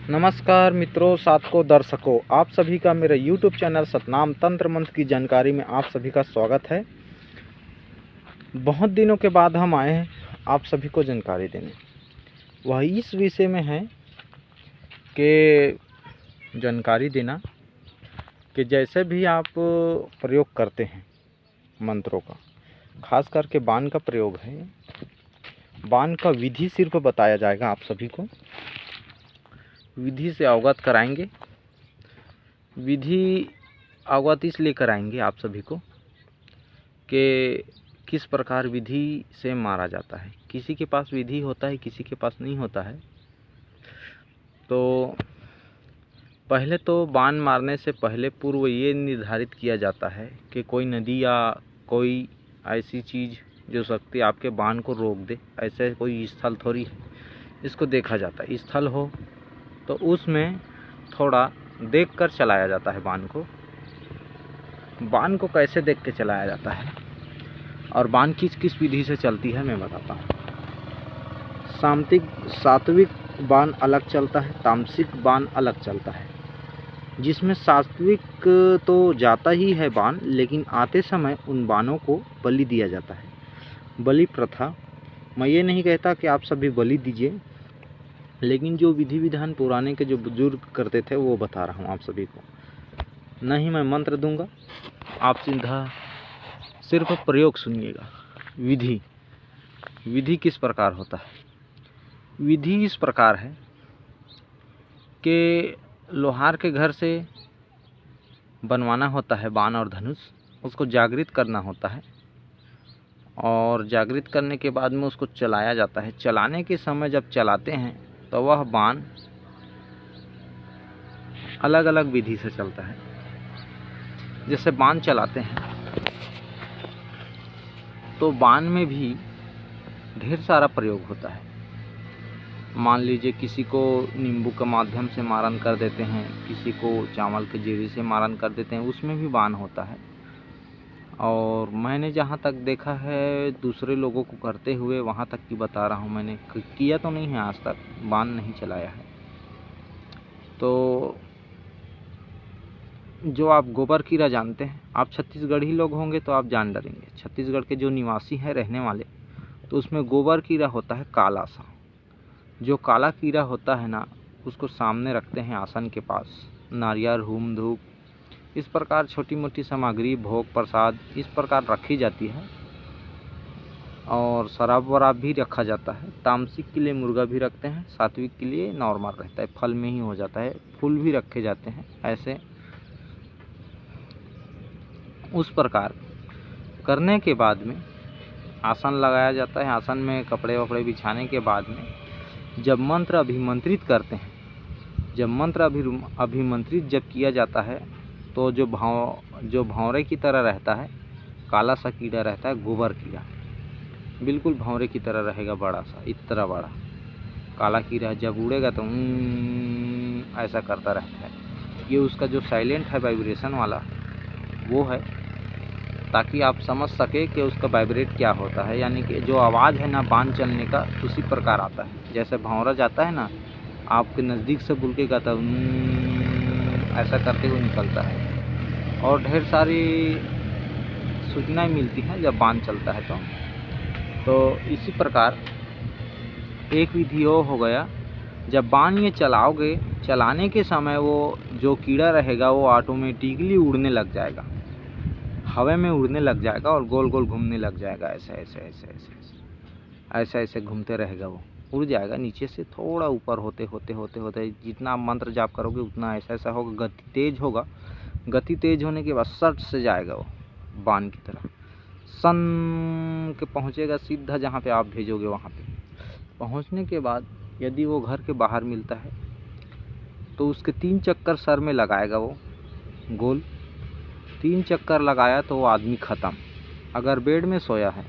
नमस्कार मित्रों, साथकों, दर्शकों, आप सभी का मेरे YouTube चैनल सतनाम तंत्र मंत्र की जानकारी में आप सभी का स्वागत है। बहुत दिनों के बाद हम आए हैं आप सभी को जानकारी देने। वह इस विषय में है कि जानकारी देना कि जैसे भी आप प्रयोग करते हैं मंत्रों का, खास करके बाण का प्रयोग है, बाण का विधि सिर्फ बताया जाएगा। आप सभी को विधि से अवगत कराएंगे। विधि अवगत इसलिए कराएंगे आप सभी को कि किस प्रकार विधि से मारा जाता है। किसी के पास विधि होता है, किसी के पास नहीं होता है। तो पहले तो बाण मारने से पहले पूर्व ये निर्धारित किया जाता है कि कोई नदी या कोई ऐसी चीज़ जो शक्ति आपके बाण को रोक दे, ऐसे कोई स्थल थोड़ी है। इसको देखा जाता है। स्थल हो तो उसमें थोड़ा देख कर चलाया जाता है बाण को। बाण को कैसे देख के चलाया जाता है और बाण किस किस विधि से चलती है मैं बताता हूँ। सात्विक बाण अलग चलता है, तामसिक बाण अलग चलता है। जिसमें सात्विक तो जाता ही है बाण, लेकिन आते समय उन बाणों को बलि दिया जाता है। बलि प्रथा, मैं ये नहीं कहता कि आप सभी बलि दीजिए, लेकिन जो विधि विधान पुराने के जो बुजुर्ग करते थे वो बता रहा हूँ आप सभी को। नहीं मैं मंत्र दूंगा, आप सीधा सिर्फ प्रयोग सुनिएगा। विधि किस प्रकार होता है। विधि इस प्रकार है कि लोहार के घर से बनवाना होता है बाण और धनुष, उसको जागृत करना होता है और जागृत करने के बाद में उसको चलाया जाता है। चलाने के समय जब चलाते हैं तो वह बाण अलग अलग विधि से चलता है। जैसे बाण चलाते हैं तो बाण में भी ढेर सारा प्रयोग होता है। मान लीजिए किसी को नींबू के माध्यम से मारन कर देते हैं, किसी को चावल के जीरे से मारन कर देते हैं, उसमें भी बाण होता है। और मैंने जहाँ तक देखा है दूसरे लोगों को करते हुए, वहाँ तक की बता रहा हूँ। मैंने किया तो नहीं है, आज तक बाण नहीं चलाया है। तो जो आप गोबर कीड़ा जानते हैं, आप छत्तीसगढ़ी लोग होंगे तो आप जान डरेंगे। छत्तीसगढ़ के जो निवासी हैं रहने वाले, तो उसमें गोबर कीड़ा होता है काला सा। जो काला कीड़ा होता है ना, उसको सामने रखते हैं आसन के पास। नारियल, हुम, धूप, इस प्रकार छोटी मोटी सामग्री, भोग प्रसाद इस प्रकार रखी जाती है। और शराब वराब भी रखा जाता है। तामसिक के लिए मुर्गा भी रखते हैं, सात्विक के लिए नॉर्मल रहता है, फल में ही हो जाता है। फूल भी रखे जाते हैं। ऐसे उस प्रकार करने के बाद में आसन लगाया जाता है। आसन में कपड़े वपड़े बिछाने के बाद में जब मंत्र अभिमंत्रित करते हैं, जब मंत्र अभिमंत्रित जब किया जाता है तो जो भंवरे की तरह रहता है, काला सा कीड़ा रहता है, गोबर कीड़ा बिल्कुल भंवरे की तरह रहेगा, बड़ा सा, इतना बड़ा काला कीड़ा जब उड़ेगा तो ऐसा करता रहता है। ये उसका जो साइलेंट है, वाइब्रेशन वाला वो है, ताकि आप समझ सके कि उसका वाइब्रेट क्या होता है। यानी कि जो आवाज़ है ना बाण चलने का, उसी प्रकार आता है। जैसे भंवरा जाता है ना, आपके नज़दीक से बुलकेगा तो ऐसा करते हुए निकलता है। और ढेर सारी सूचनाएं मिलती हैं जब बाण चलता है तो इसी प्रकार एक विधि वो हो गया। जब बाण ये चलाओगे, चलाने के समय वो जो कीड़ा रहेगा वो ऑटोमेटिकली उड़ने लग जाएगा, हवा में उड़ने लग जाएगा और गोल गोल घूमने लग जाएगा। ऐसे घूमते रहेगा, वो उड़ जाएगा नीचे से थोड़ा ऊपर होते जितना आप मंत्र जाप करोगे उतना ऐसा होगा। गति तेज होगा। गति तेज होने के बाद सट से जाएगा वो बाण की तरह, सन के पहुँचेगा सीधा जहाँ पे आप भेजोगे। वहाँ पे पहुँचने के बाद यदि वो घर के बाहर मिलता है तो उसके 3 चक्कर सर में लगाएगा वो गोल। 3 चक्कर लगाया तो वो आदमी ख़त्म। अगर बेड में सोया है,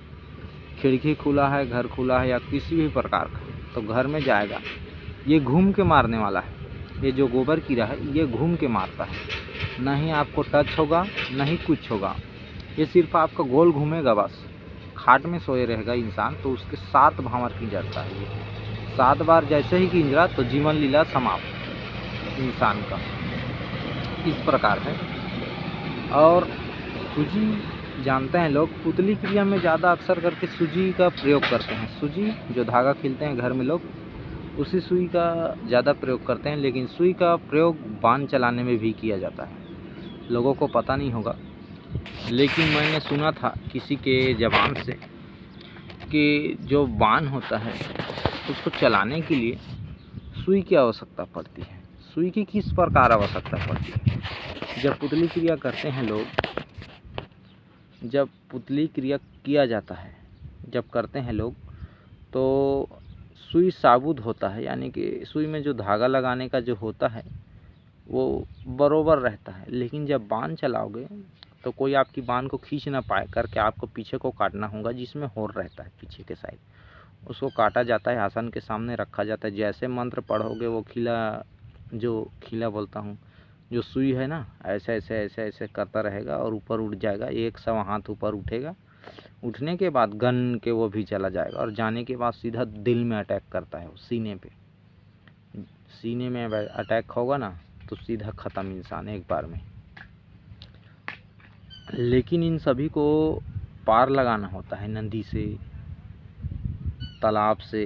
खिड़की खुला है, घर खुला है या किसी भी प्रकार का, तो घर में जाएगा। ये घूम के मारने वाला है। ये जो गोबर कीड़ा है ये घूम के मारता है, नहीं आपको टच होगा, नहीं कुछ होगा। ये सिर्फ आपका गोल घूमेगा बस। खाट में सोए रहेगा इंसान तो उसके 7 भांवर की जड़ता है। ये 7 बार जैसे ही गिंजरा तो जीवन लीला समाप्त। इंसान का इस प्रकार है। और सूजी जानते हैं लोग, पुतली क्रिया में ज़्यादा अक्सर करके सूजी का प्रयोग करते हैं। सूजी जो धागा खीलते हैं घर में लोग, उसी सुई का ज़्यादा प्रयोग करते हैं, लेकिन सुई का प्रयोग बाण चलाने में भी किया जाता है। लोगों को पता नहीं होगा, लेकिन मैंने सुना था किसी के ज़बान से कि जो बाण होता है उसको चलाने के लिए सुई की आवश्यकता पड़ती है। सुई की किस प्रकार आवश्यकता पड़ती है? जब पुतली क्रिया करते हैं लोग, जब पुतली क्रिया किया जाता है, जब करते हैं लोग, तो सुई साबुत होता है, यानी कि सुई में जो धागा लगाने का जो होता है वो बरोबर रहता है। लेकिन जब बाण चलाओगे तो कोई आपकी बाण को खींच ना पाए करके आपको पीछे को काटना होगा, जिसमें होर रहता है पीछे के साइड, उसको काटा जाता है, आसन के सामने रखा जाता है। जैसे मंत्र पढ़ोगे वो खीला बोलता हूँ, जो सुई है ना, ऐसे ऐसे ऐसे ऐसे करता रहेगा और ऊपर उठ जाएगा, 100 हाथ ऊपर उठेगा। उठने के बाद गन के वो भी चला जाएगा और जाने के बाद सीधा दिल में अटैक करता है, सीने पे। सीने में अटैक होगा ना तो सीधा ख़त्म इंसान एक बार में। लेकिन इन सभी को पार लगाना होता है, नदी से, तालाब से।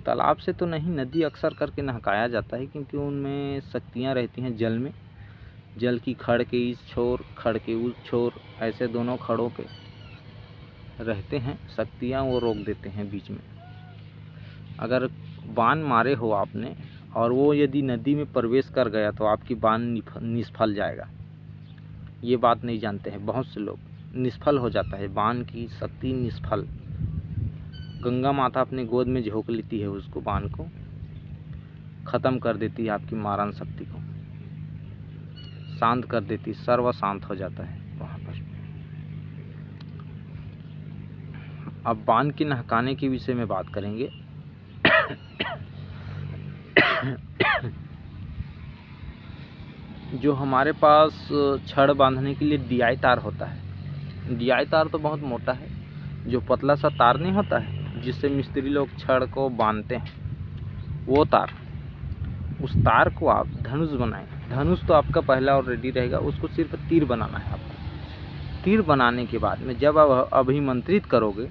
तालाब से तो नहीं, नदी अक्सर करके नहकाया जाता है, क्योंकि उनमें शक्तियाँ रहती हैं जल में। जल की खड़ के इस छोर, खड़ के उस छोर, ऐसे दोनों खड़ों पे रहते हैं शक्तियाँ, वो रोक देते हैं बीच में। अगर बाण मारे हो आपने और वो यदि नदी में प्रवेश कर गया तो आपकी बाण निष्फल जाएगा। ये बात नहीं जानते हैं बहुत से लोग, निष्फल हो जाता है, बाण की शक्ति निष्फल। गंगा माता अपनी गोद में झोंक लेती है उसको, बाण को ख़त्म कर देती है, आपकी मारण शक्ति को शांत कर देती, सर्व शांत हो जाता है वहाँ पर। अब बाण के नहकाने के विषय में बात करेंगे। जो हमारे पास छड़ बांधने के लिए डियाई तार होता है, डियाई तार तो बहुत मोटा है, जो पतला सा तार नहीं होता है जिससे मिस्त्री लोग छड़ को बांधते हैं, वो तार, उस तार को आप धनुष बनाएं। धनुष तो आपका पहला ऑलरेडी रहेगा, उसको सिर्फ तीर बनाना है आपको। तीर बनाने के बाद में जब आप अभिमंत्रित करोगे,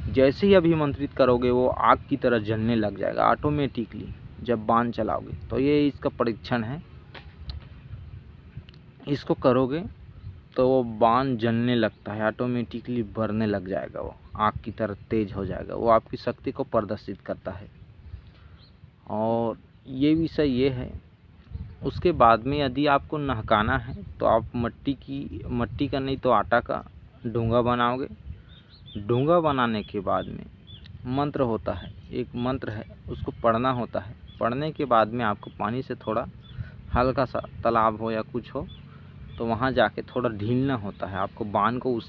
जैसे ही अभिमंत्रित करोगे वो आग की तरह जलने लग जाएगा ऑटोमेटिकली जब बाण चलाओगे। तो ये इसका परीक्षण है, इसको करोगे तो वो बाण जलने लगता है, ऑटोमेटिकली बढ़ने लग जाएगा, वो आग की तरह तेज हो जाएगा। वो आपकी शक्ति को प्रदर्शित करता है। और ये विषय ये है। उसके बाद में यदि आपको नहकाना है तो आप मट्टी का नहीं तो आटा का डोंगा बनाओगे। डोंगा बनाने के बाद में मंत्र होता है, एक मंत्र है, उसको पढ़ना होता है। पढ़ने के बाद में आपको पानी से थोड़ा हल्का सा, तालाब हो या कुछ हो, तो वहाँ जाके थोड़ा ढीलना होता है। आपको बाण को उसी